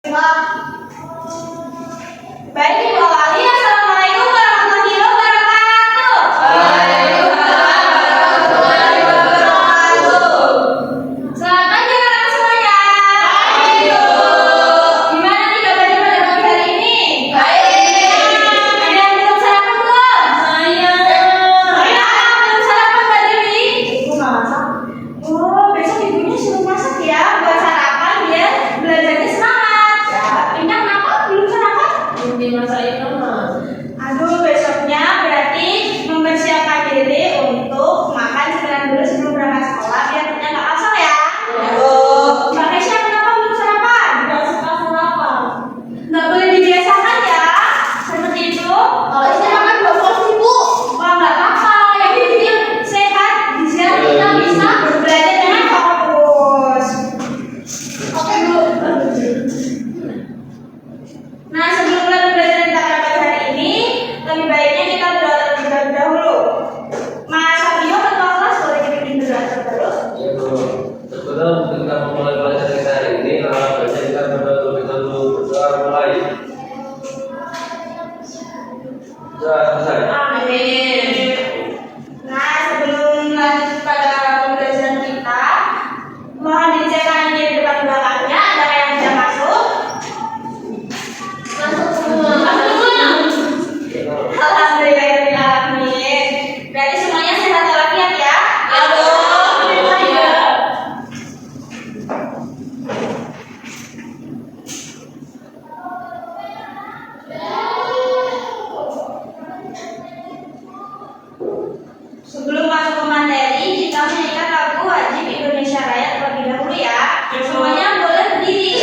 Baik, Ibu awali. Assalamualaikum warahmatullahi wabarakatuh. Waalaikumsalam warahmatullahi wabarakatuh. Selamat pagi anak-anak semuanya. Ayo. Gimana nih kabarnya pada pagi hari ini? Baik. Ada yang belum sarapan belum? Saya. Belum sarapan Mbak Dewi? Ibu nggak masak? Oh, besok ibunya suruh masak ya buat sarapan biar belajarnya semangat. Ya. Indah kenapa belum sarapan? Belum dimasakin mama. Aduh, besoknya berarti mempersiapkan diri untuk makan cemilan dulu sebelum berangkat sekolah biar perutnya nggak kosong ya. Mbak Kesha kenapa belum sarapan? Nggak suka sarapan. Nggak boleh dibiasakan ya, seperti itu. Kalau istri makan 2 porsi, Bu. Wah, nggak apa-apa. Yang penting sehat, biar kita bisa belajar dengan fokus. Oke, Bu. Nah, sebelum mulai pembelajaran kita pada pagi hari ini, lebih baiknya kita berdoa terlebih dahulu. Mas Sabio, ketua kelas, boleh dibikin berdoa terlebih dahulu? Ya Bu, sebelum kita memulai pelajaran kita hari ini, baca kita terlebih dahulu berdoa mulai. Sudah selesai. Amin. Nah, sebelum lanjut pada pembelajaran kita, mohon dicek kanan kiri depan belakangnya, ada yang bisa masuk. Masuk semua. Alhamdulillahirobbilalamin. Berarti semuanya sehat walafiat ya? Ya, Bu. Iya. Sebelum masuk ke materi, kita menyanyikan lagu wajib Indonesia Raya terlebih dahulu ya. Semuanya boleh berdiri.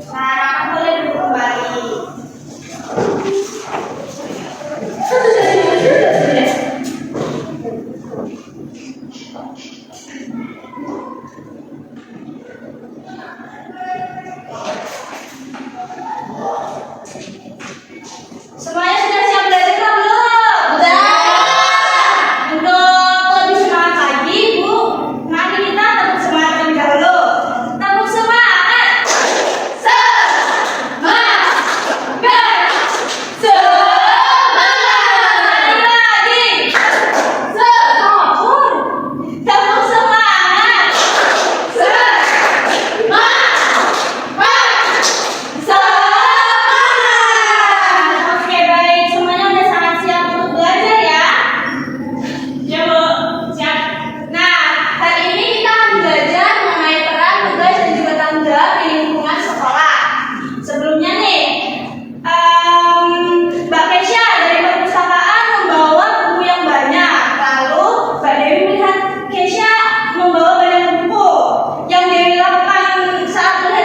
Nah, boleh duduk kembali. Semuanya sudah siap belajar atau belum? Untuk lebih semangat lagi, Bu, mari kita tepuk semangat terlebih dahulu. Tepuk semangat. Lagi. Tepuk semangat. Oke, baik. Semuanya udah sangat siap untuk belajar ya? Ya, Bu. Siap. Nah, hari ini kita akan belajar mengenai peran, tugas, dan juga tanggung jawab di lingkungan sekolah. Sebelumnya nih, Mbak Kesha dari perpustakaan membawa buku yang banyak. Lalu Mbak Dewi melihat Kesha membawa banyak buku. Yang Dewi lakukan saat melihat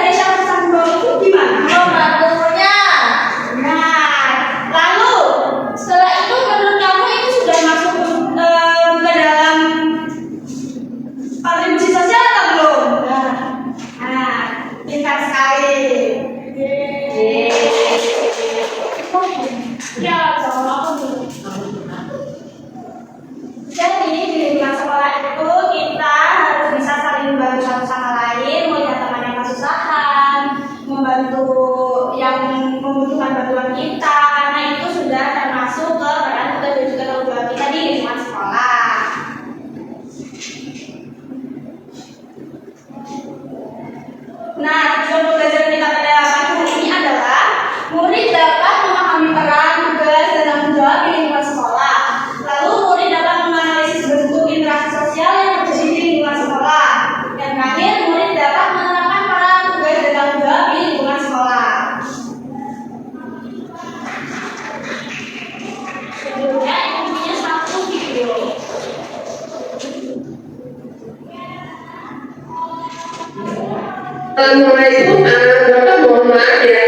Assalamualaikum, Bapak mohon maaf ya.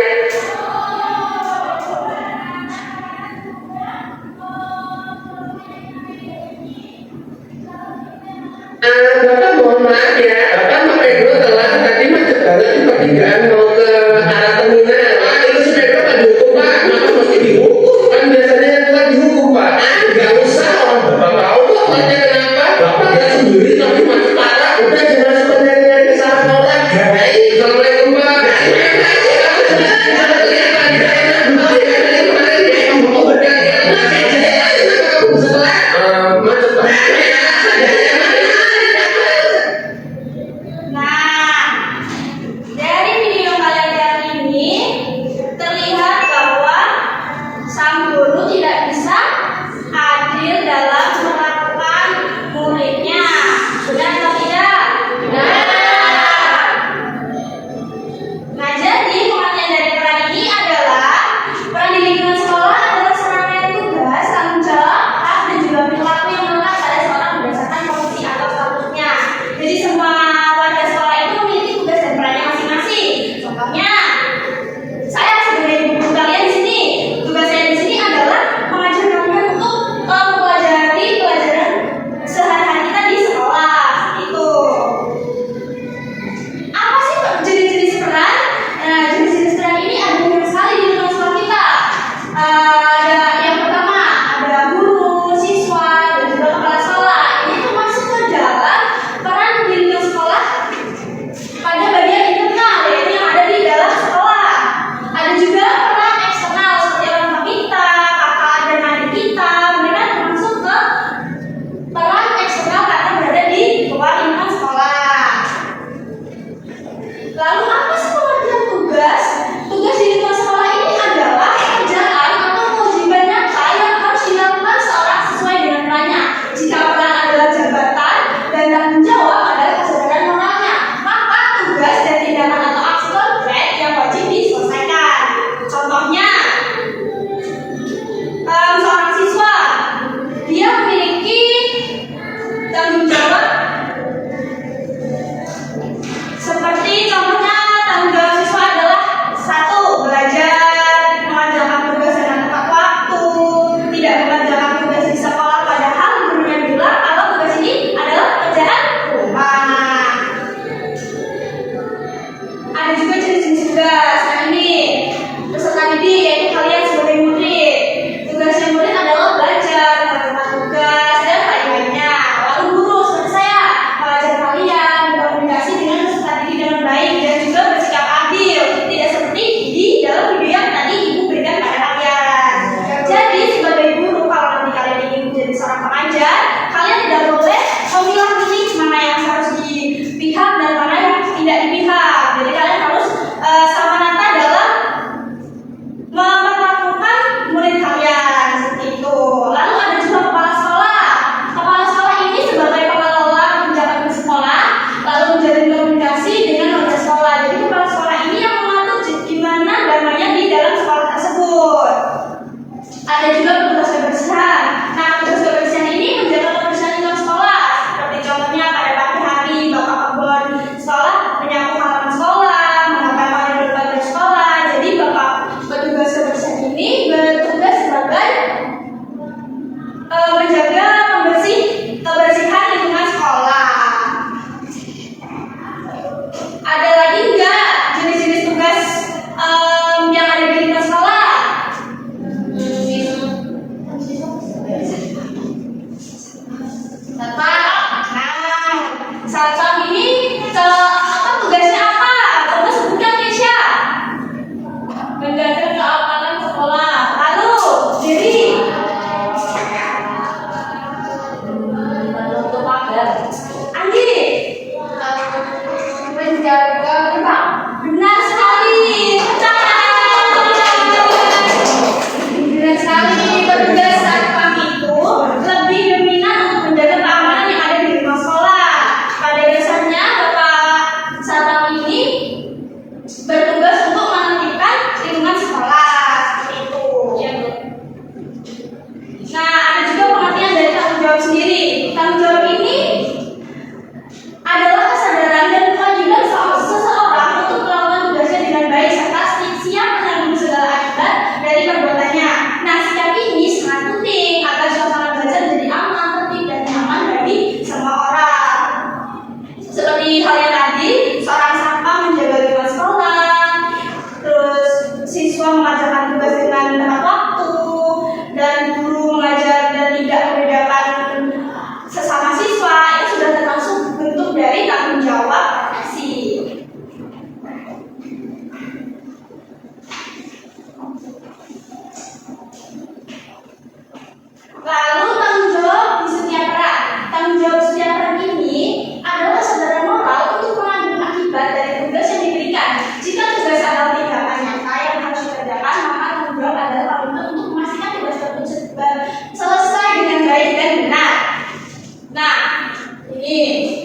Bapak mohon maaf ya, Bapak pakai dulu telat tadi macet banget di pertigaan mau ke arah terminal. Itu sudah Bapak dihukum Pak, Bapak mesti dihukum kan biasanya yang telat dihukum Pak. Nggak usah orang Bapak tahu kok telatnya kenapa. Bapak lihat sendiri tapi macet parah. Udah jangan suka nyari kesalahan orang. Baik, assalamualaikum Pak. Nah, dari video kalian lihat ini terlihat bahwa sang guru tidak bisa adil dalam melakukan muridnya. Benar atau tidak? Benar. Nah, jadi pengertian dari peran ini adalah peran di lingkungan sekolah adalah serangkaian tugas, tanggung jawab, hak dan juga perilaku yang melekat pada seorang berdasarkan kompetensi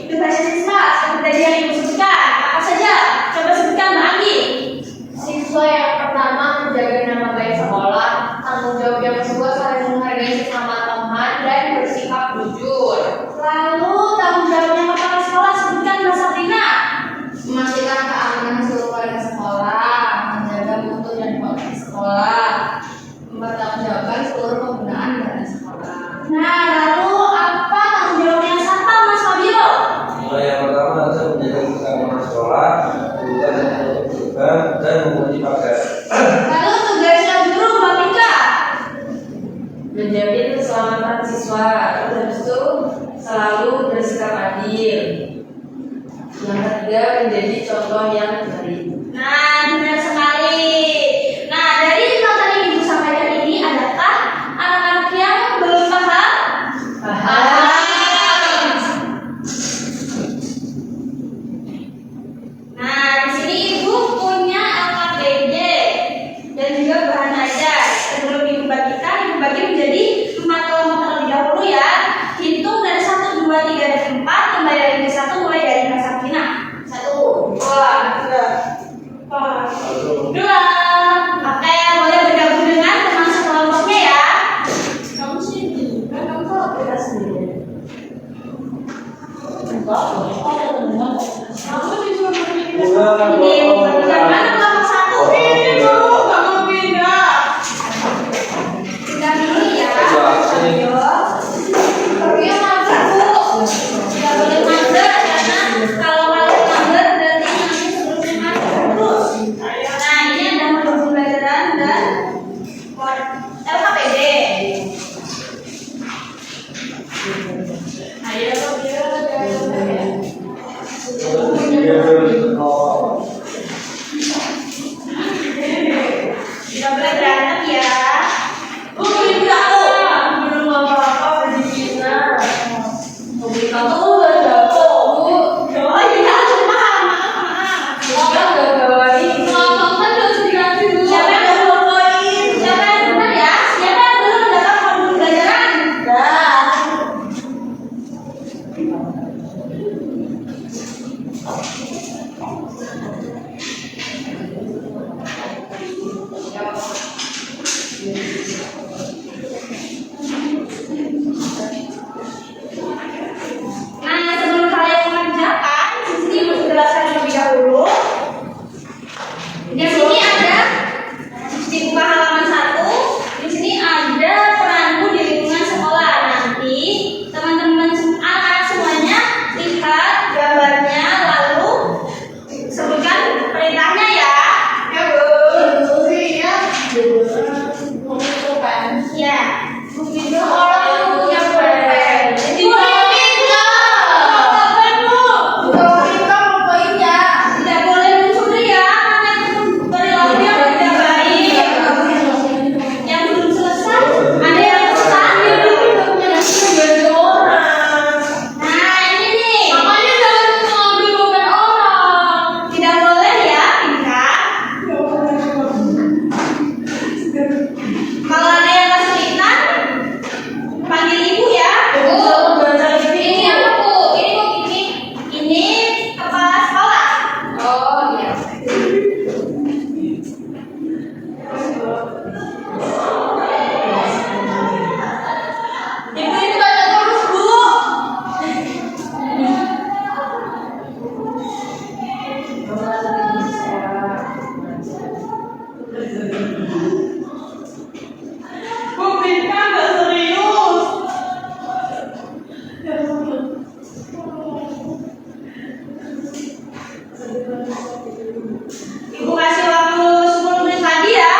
Tugas siswa seperti tadi yang Ibu sebutkan. Apa saja? Coba sebutkan Mbak Anggi. Siswa yang pertama menjaga nama baik sekolah, tanggung jawab yang kedua saling menghargai sesama teman dan bersikap jujur. Lalu tanggung jawabnya kepala sekolah sebutkan Mbak Sabrina. Memastikan keamanan seluruh warga sekolah, menjaga mutu dan kualitas sekolah, mempertanggungjawabkan seluruh penggunaan dana sekolah. Nah, lalu apa tanggung jawabnya Satpam Mas Fabio? Mulai yang pertama adalah menjaga keamanan sekolah, bukan hanya untuk berjaga dan mengunci pagar. Lalu tugasnya guru Mbak Pika. Menjamin keselamatan siswa, terus itu selalu bersikap adil. Yang ketiga menjadi contoh yang baik. Nah, benar sekali. Nah, dari materi yang Ibu sampaikan ini, adakah anak-anak yang belum paham? Nah, di sini Ibu punya LKPD dan juga bahan ajar. Sebelum Ibu bagikan, Ibu bagi menjadi 4 kelompok terlebih dahulu ya. Hitung dari 1, 2, 3, dan 4. Kembali dari ke 1, mulai dari Mbak Sabrina. 1, 2, 3, 4, 2. Oke, boleh bergabung dengan teman sekelompoknya ya. Kamu sih, kan kamu kalau beda sendiri. Kamu juga Ini bagaimana kelompok 1? Ini dulu, kamu pindah. Pindah dulu ya. Ayo. Pergi mager, Bu. Tidak boleh mager karena kalau mager berarti nanti sebelumnya mager terus. Nah, ini ada modul pembelajaran dan LKPD. Ayo, tidak boleh berantem ya. Bu, beli aku. belum apa-apa Dina. Mobil kamu udah jatuh, Bu. Oh iya, maaf. Kita udah bawain. Ngomong kan harus dikasih dulu. Siapa yang bawain? Siapa yang benar ya? Siapa yang belum mendapat modul pembelajaran? Nah, sebelum kalian mengerjakan, di sini Ibu jelaskan terlebih dahulu. Di sini ada di buka halaman 1. Di sini ada peranmu di lingkungan sekolah. Nanti teman-teman anak semuanya lihat gambarnya, lalu sebutkan perintahnya ya. Ya, Bu. Ya. Video orang punya pulpen. Tidak boleh mencuri ya, karena itu perilaku yang tidak baik. Yang belum selesai, ada yang pesan. Nah, ini nih. Makanya jangan mengambil pulpen orang. Tidak boleh ya, Pinka. Kalau ada yang kesulitan, panggil ibu ya. Ini apa, Bu? Ini Bu, ini kepala sekolah. Oh iya. Ibu ini baca terus, Bu. Bu, Pinka nggak serius. Ibu kasih waktu 10 menit lagi ya.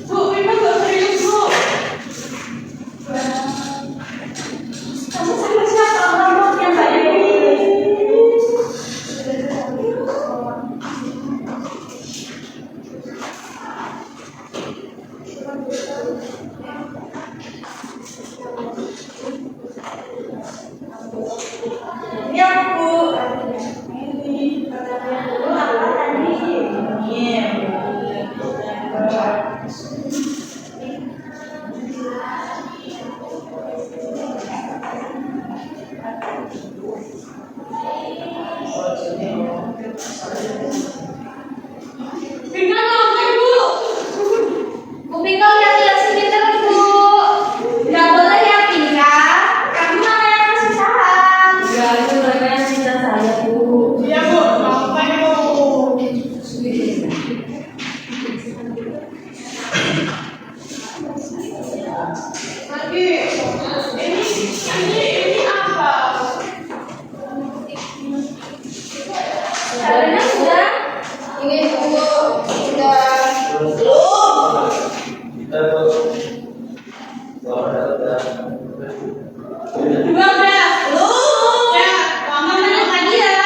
Bu, Pinka nggak serius, Bu. Kamu sama siapa? Orang yang banyak ini. Ya, Bu. Ini dulu apa tadi? Ini. 12. Ya, mama banyak lagi ya.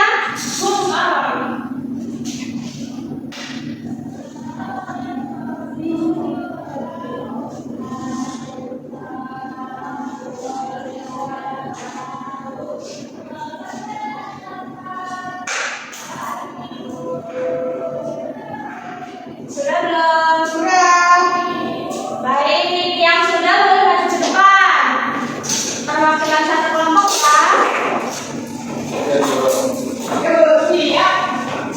Sudah belum? Sudah. Baik, yang sudah boleh maju ke depan. Perwakilan satu kelompok ya. Iya.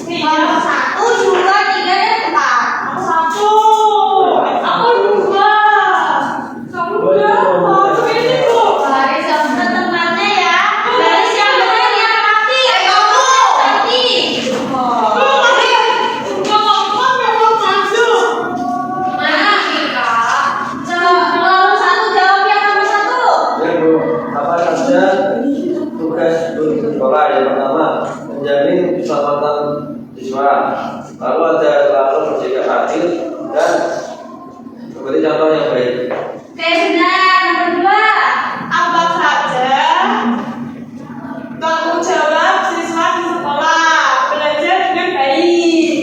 Kelompok 1, 2, 3 dan 4. Aku 1. Aku 2. Kamu berapa? Ini kok. Baris yang tempatnya ya. Baris yang benar yang rapi. Kamu. Nanti. Mana Kak? Nomor 1 jawab yang nomor 1. Ya Bu, apa saja tugas untuk sekolah? Yang pertama, menjamin keselamatan siswa. Lalu ada selalu bersikap adil dan memberi contoh yang baik. Oke, benar. Nomor 2. Apa saja tanggung jawab siswa di sekolah? Belajar dengan baik.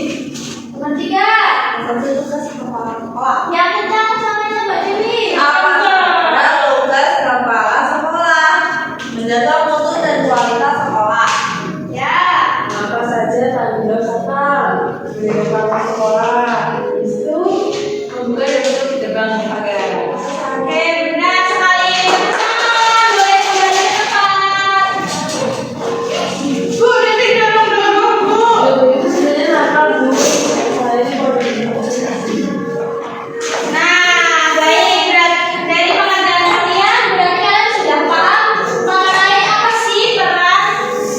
Nomor 3. Satu tugas kepala sekolah. Yang kencang suaranya Mbak Dewi. Apa saja tugas kepala sekolah? Menjaga mutu dan kualitas sekolah. Ya. Apa saja tanggung jawab serta kepala sekolah? Itu membuka dan menutup gerbang pagar. Oke, benar sekali. Teman-teman, boleh kembali ke tempat. Bu, nanti dorong Bu. Itu sebenarnya nakal Bu. Saya ini baru Nah, baik. Dari pengajaran kalian, berarti kalian sudah paham mengenai apa sih peran,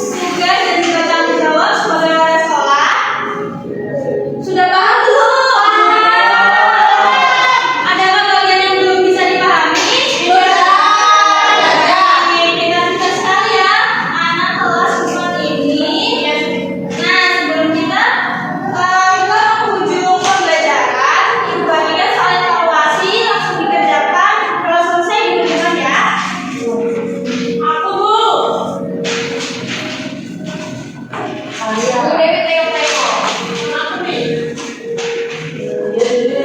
tugas, dan juga tanggung jawab sebagai kepala sekolah? Sudah paham belum? Adakah bagian yang belum bisa dipahami? Kita bisa sekali ya, anak kelas 4 ini. Nah, sebelum kita menghujung pembelajaran, ibu bagikan soal evaluasi langsung dikerjakan. Kalau selesai dikerjakan ya. Aku Bu. Bu Dewi tengok-tengok. Aku nih. Ya, jadi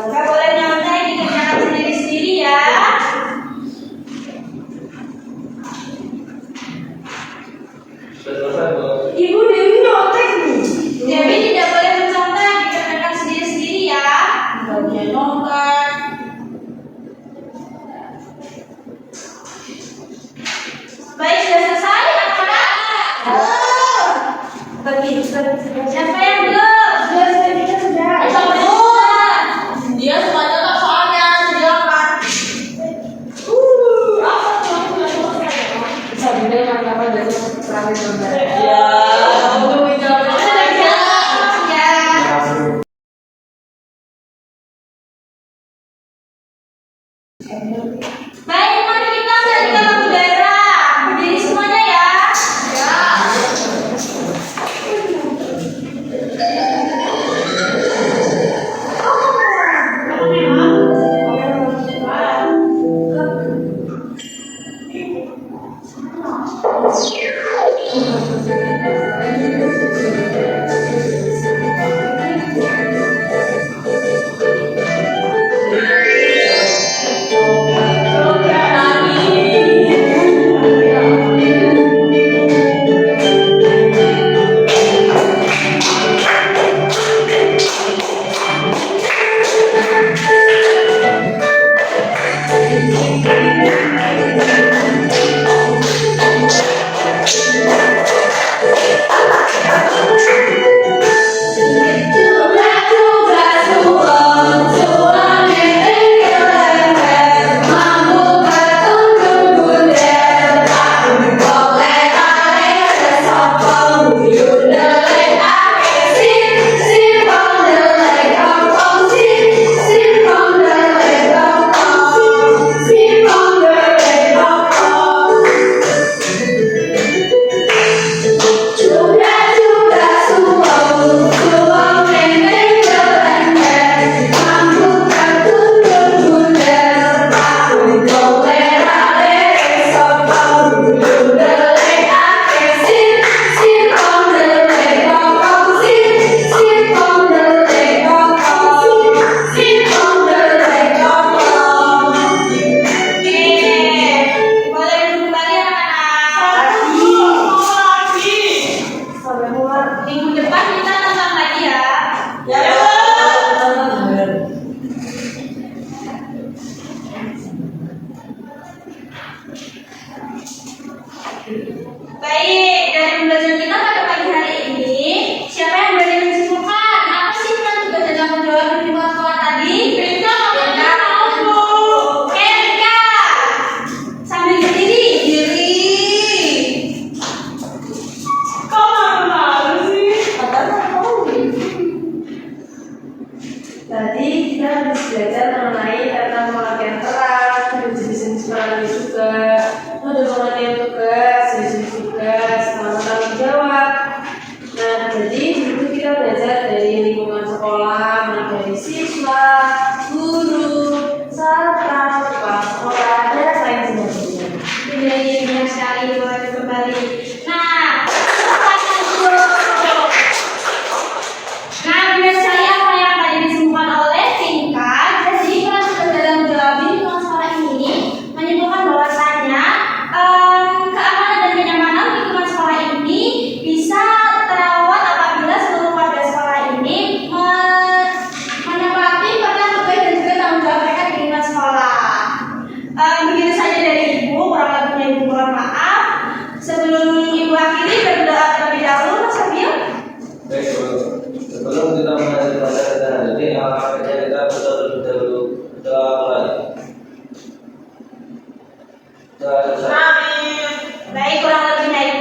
Gak boleh nyantai, dikerjakan sendiri-sendiri ya. Sudah selesai Bu. Ibu Dewi nyontek nih. Dewi tidak boleh mencontek, dikerjakan sendiri-sendiri ya. bagian nongkrong. Baik, sudah selesai anak-anak? Siapa yang belum? Sudah. Dia semuanya tak soalnya silakan. Bisa beda kan apa dari terakhir pembelajaran. Ya, untuk jawab. Ya. Baik, mari kita menyanyikan lagu daerah. Berdiri semuanya ya. Baik, dari pembelajaran kita pada pagi hari ini, siapa yang berani menyimpulkan apa sih kan tugas dan tanggung jawab di lingkungan sekolah tadi? Rika, Oke, Rika. Sambil berdiri. Kok malu sih? Tadi kita habis belajar mengenai tentang pengertian peran, jenis-jenis peran juga, ada pengertian tugas, jenis tugas, sama tanggung jawab. Nah, jadi itu kita belajar dari lingkungan sekolah, mulai dari siswa, guru, serta kepala sekolah dan lain sebagainya. Banyak sekali boleh kembali. Nah, benar sekali apa yang tadi disebutkan oleh Tingka. Jadi peran tugas dalam jawab di lingkungan sekolah ini menyebutkan bahwasanya keamanan dan kenyamanan lingkungan sekolah ini bisa terawat apabila seluruh warga sekolah ini menepati peran tugas dan juga tanggung jawab mereka di lingkungan sekolah. Begitu saja dari Ibu, kurang lebihnya Ibu mohon maaf. Sebelum Ibu akhiri berdoa terlebih dahulu, Mas Abil. Baik, sebelum kita mulai pelajaran hari ini, alangkah baiknya kita berdoa dahulu. Doa mulai. Baik, kurang lebihnya Ibu